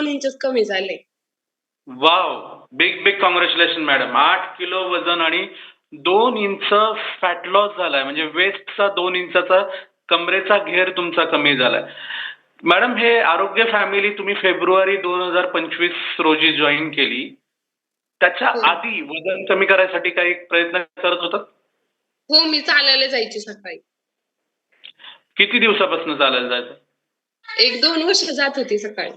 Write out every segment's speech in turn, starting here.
Inches कमी झाले. Wow! Big big congratulation madam. 8 kilo वजन आणि 2 इंच फॅट लॉस झालाय, म्हणजे वेस्टचा 2 इंचाचा कमरेचा घेर तुमचा कमी झालाय. मॅडम, हे आरोग्य फॅमिली तुम्ही फेब्रुवारी 2025 रोजी जॉईन केली. त्याच्या हो. आधी वजन कमी करायसाठी काही प्रयत्न करत होतात? हो, मी चालायला जायची सकाळी. किती दिवसापासून चालायला जायचं? 1-2 वर्ष जात होती सकाळी.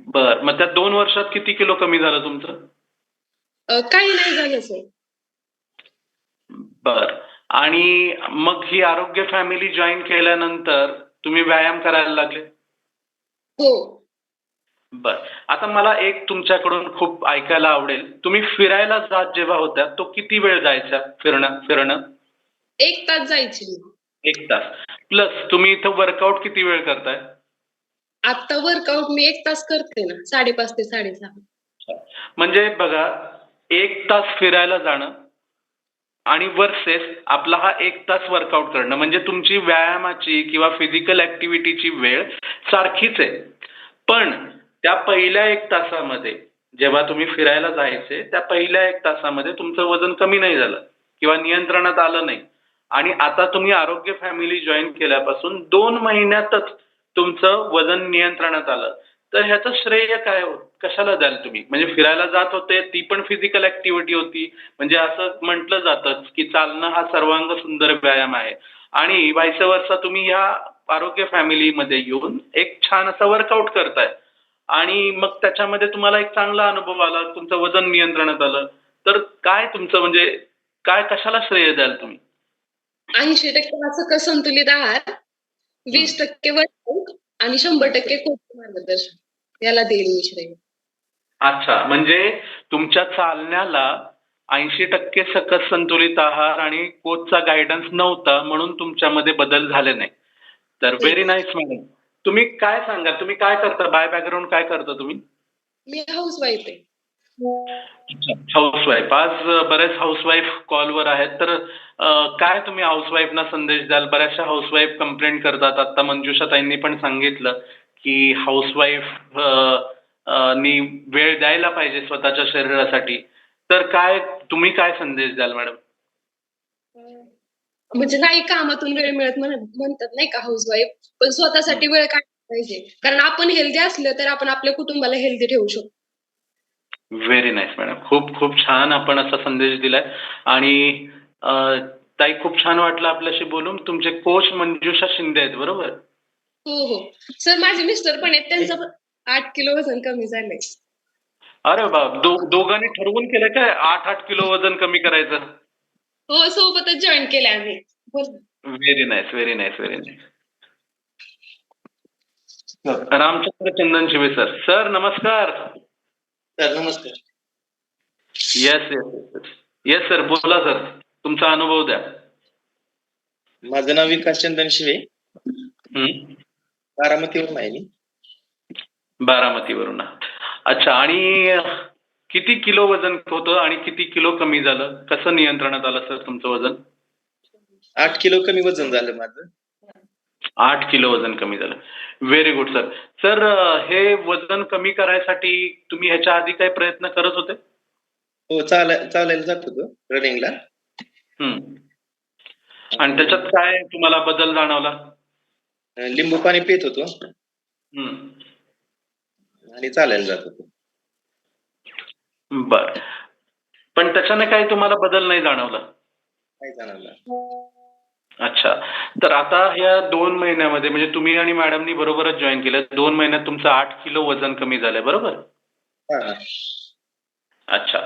बर, मग त्या 2 वर्षात किती किलो कमी झालं तुमचं? काही नाही झालं सर. बर, आणि मग ही आरोग्य फॅमिली जॉईन केल्यानंतर तुम्ही व्यायाम करायला लागले? हो. बर, आता मला एक तुमच्याकडून खूप ऐकायला आवडेल. तुम्ही फिरायला जात जेव्हा होत्या, तो किती वेळ जायचा फिरणं? 1 तास जायची मी. 1 तास. प्लस तुम्ही इथं वर्कआउट किती वेळ करताय? आता वर्कआउट मी 1 तास करते ना, 5:30 ते 6:30. म्हणजे बघा, 1 तास फिरायला जाणं आणि वर्सेस आपला हा 1 तास वर्कआउट करणं, म्हणजे तुमची व्यायामाची किंवा फिजिकल ऍक्टिव्हिटीची वेळ सारखीच आहे. पण त्या पहिल्या 1 तासामध्ये जेव्हा तुम्ही फिरायला जायचे, त्या पहिल्या 1 तासामध्ये तुमचं वजन कमी नाही झालं किंवा नियंत्रणात आलं नाही. आणि आता तुम्ही आरोग्य फॅमिली जॉईन केल्यापासून 2 महिन्यातच तुमचं वजन नियंत्रणात आलं. तर ह्याचं श्रेय काय कशाला द्याल तुम्ही? म्हणजे फिरायला जात होते, ती पण फिजिकल ऍक्टिव्हिटी होती. म्हणजे असं म्हटलं जातं की चालणं हा सर्वांग सुंदर व्यायाम आहे. आणि वाईस वर्सा तुम्ही ह्या आरोग्य फॅमिलीमध्ये येऊन एक छान असा वर्कआउट करताय. आणि मग त्याच्यामध्ये तुम्हाला एक चांगला अनुभव आला, तुमचं वजन नियंत्रणात आलं. तर काय तुमचं म्हणजे काय कशाला श्रेय द्याल तुम्ही? 80% सकस संतुलित आहार, हं. 20% वर्कआउट आणि 100% कोच मार्गदर्शन. याला देईल मी श्रेय. अच्छा, म्हणजे तुमच्या चालण्याला 80% सकस संतुलित आहार आणि कोचचा गाईडन्स नव्हता, म्हणून तुमच्यामध्ये बदल झाले नाही. तर व्हेरी तेच. Nice madam. तुम्ही काय सांगाल? तुम्ही काय करता? बाय बॅकग्राऊंड काय करता तुम्ही? मी हाऊसवाईफ आहे. हाऊसवाईफ. आज बरेच हाऊसवाईफ कॉलवर आहेत. तर काय तुम्ही हाऊसवाईफना संदेश द्याल? बऱ्याचशा हाऊसवाईफ कंप्लेंट करतात. आता मंजुषाताईंनी पण सांगितलं की हाऊसवाईफ नी वेळ द्यायला पाहिजे स्वतःच्या शरीरासाठी. तर काय तुम्ही काय संदेश द्याल मॅडम? म्हणजे नाही कामातून वेळ मिळत म्हणतात नाही का हाऊसवाईफ, पण स्वतःसाठी वेळ काढला पाहिजे. कारण आपण हेल्दी असलं तर आपण आपल्या कुटुंबाला हेल्दी ठेवू शकतो. Very nice madam. खूप खूप छान आपण असा संदेश दिलाय. आणि अ, ताई, खूप छान वाटलं आपल्याशी बोलून. तुमचे कोच मंजुषा शिंदे आहेत, बरोबर? हो, हो. सर माझे मिस्टर पण आहेत. त्यांचं पण 8 किलो वजन कमी झालंय. अरे बाप! दोघांनी ठरवून केलं काय 8-8 किलो वजन कमी करायचं? हो, सोबतच जॉइन केले आम्ही. बोल. Very nice, very nice, very nice. Ramchandra Chandan Shive sir. Sir नमस्कार. सर नमस्कार. Yes yes yes yes sir, बोला सर. तुमचा अनुभव द्या. माझं नाव विकास चंदन शिवे. हं. बारामतीवरून आहे मी. बारामतीवरून. अच्छा, आणि किती किलो वजन होतं आणि किती किलो कमी झालं? कसं नियंत्रणात आलं सर तुमचं वजन? 8 किलो कमी वजन झालं माझं. 8 किलो वजन कमी झालं. Very good sir. सर, हे वजन कमी करायसाठी तुम्ही ह्याच्या आधी काही प्रयत्न करत होते? हो, चालायला जात होतो रनिंगला. हं. आणि त्याच्यात काय तुम्हाला बदल जाणवला? लिंबू पाणी पित होतो हं. आणि चालायला जात होतो. बर, पण त्याच्याने काही तुम्हाला बदल नाही जाणवला? काय जाणवलं? अच्छा. तर आता ह्या 2 महिन्यामध्ये, म्हणजे तुम्ही आणि मॅडमनी बरोबरच जॉईन केलं. 2 महिन्यात तुमचं 8 किलो वजन कमी झालंय, बरोबर? हा. अच्छा.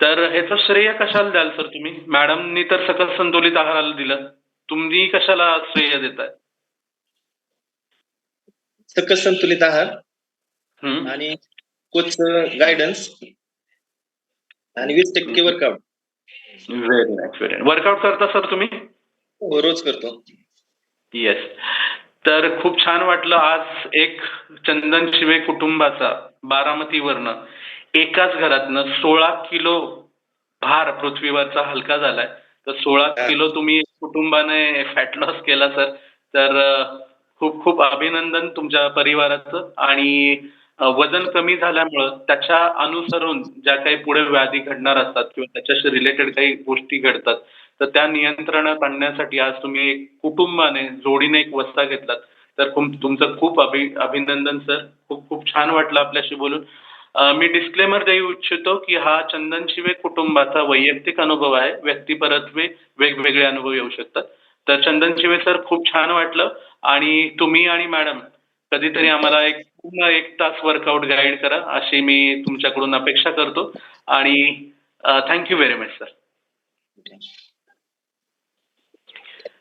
तर ह्याचं श्रेय कशाला द्याल सर तुम्ही? मॅडमनी तर सकस संतुलित आहाराला दिलं. तुम्ही कशाला श्रेय देताय? सकस संतुलित आहार हं. आणि कोच गायडन्स आणि 20% workout. Very nice, very nice. Workout करता सर तुम्ही? हो, रोज करतो. येस. तर खूप छान वाटलं आज एक चंदन शिवे कुटुंबाचा बारामतीवरनं एकाच घरातनं 16 किलो भार पृथ्वीवरचा हलका झालाय. तर 16 किलो तुम्ही कुटुंबाने फॅट लॉस केला सर. तर खूप खूप अभिनंदन तुमच्या परिवाराचं. आणि वजन कमी झाल्यामुळं त्याच्या अनुसरून ज्या काही पुढे व्याधी घडणार असतात किंवा त्याच्याशी रिलेटेड काही गोष्टी घडतात, तर त्या नियंत्रणात आणण्यासाठी आज तुम्ही एक कुटुंबाने जोडीने एक वस्ता घेतलात. तर तुमचं खूप अभिनंदन सर. खूप खूप छान वाटलं आपल्याशी बोलून. मी डिस्क्लेमर देऊ इच्छितो, की हा चंदन शिवे कुटुंबाचा वैयक्तिक अनुभव आहे. व्यक्तिपरत्वे वेगवेगळे अनुभव येऊ शकतात. तर चंदन शिवे सर खूप छान वाटलं आणि तुम्ही आणि मॅडम कधीतरी आम्हाला एक पूर्ण 1 तास वर्कआउट गाईड करा, अशी मी तुमच्याकडून अपेक्षा करतो आणि thank you very much sir.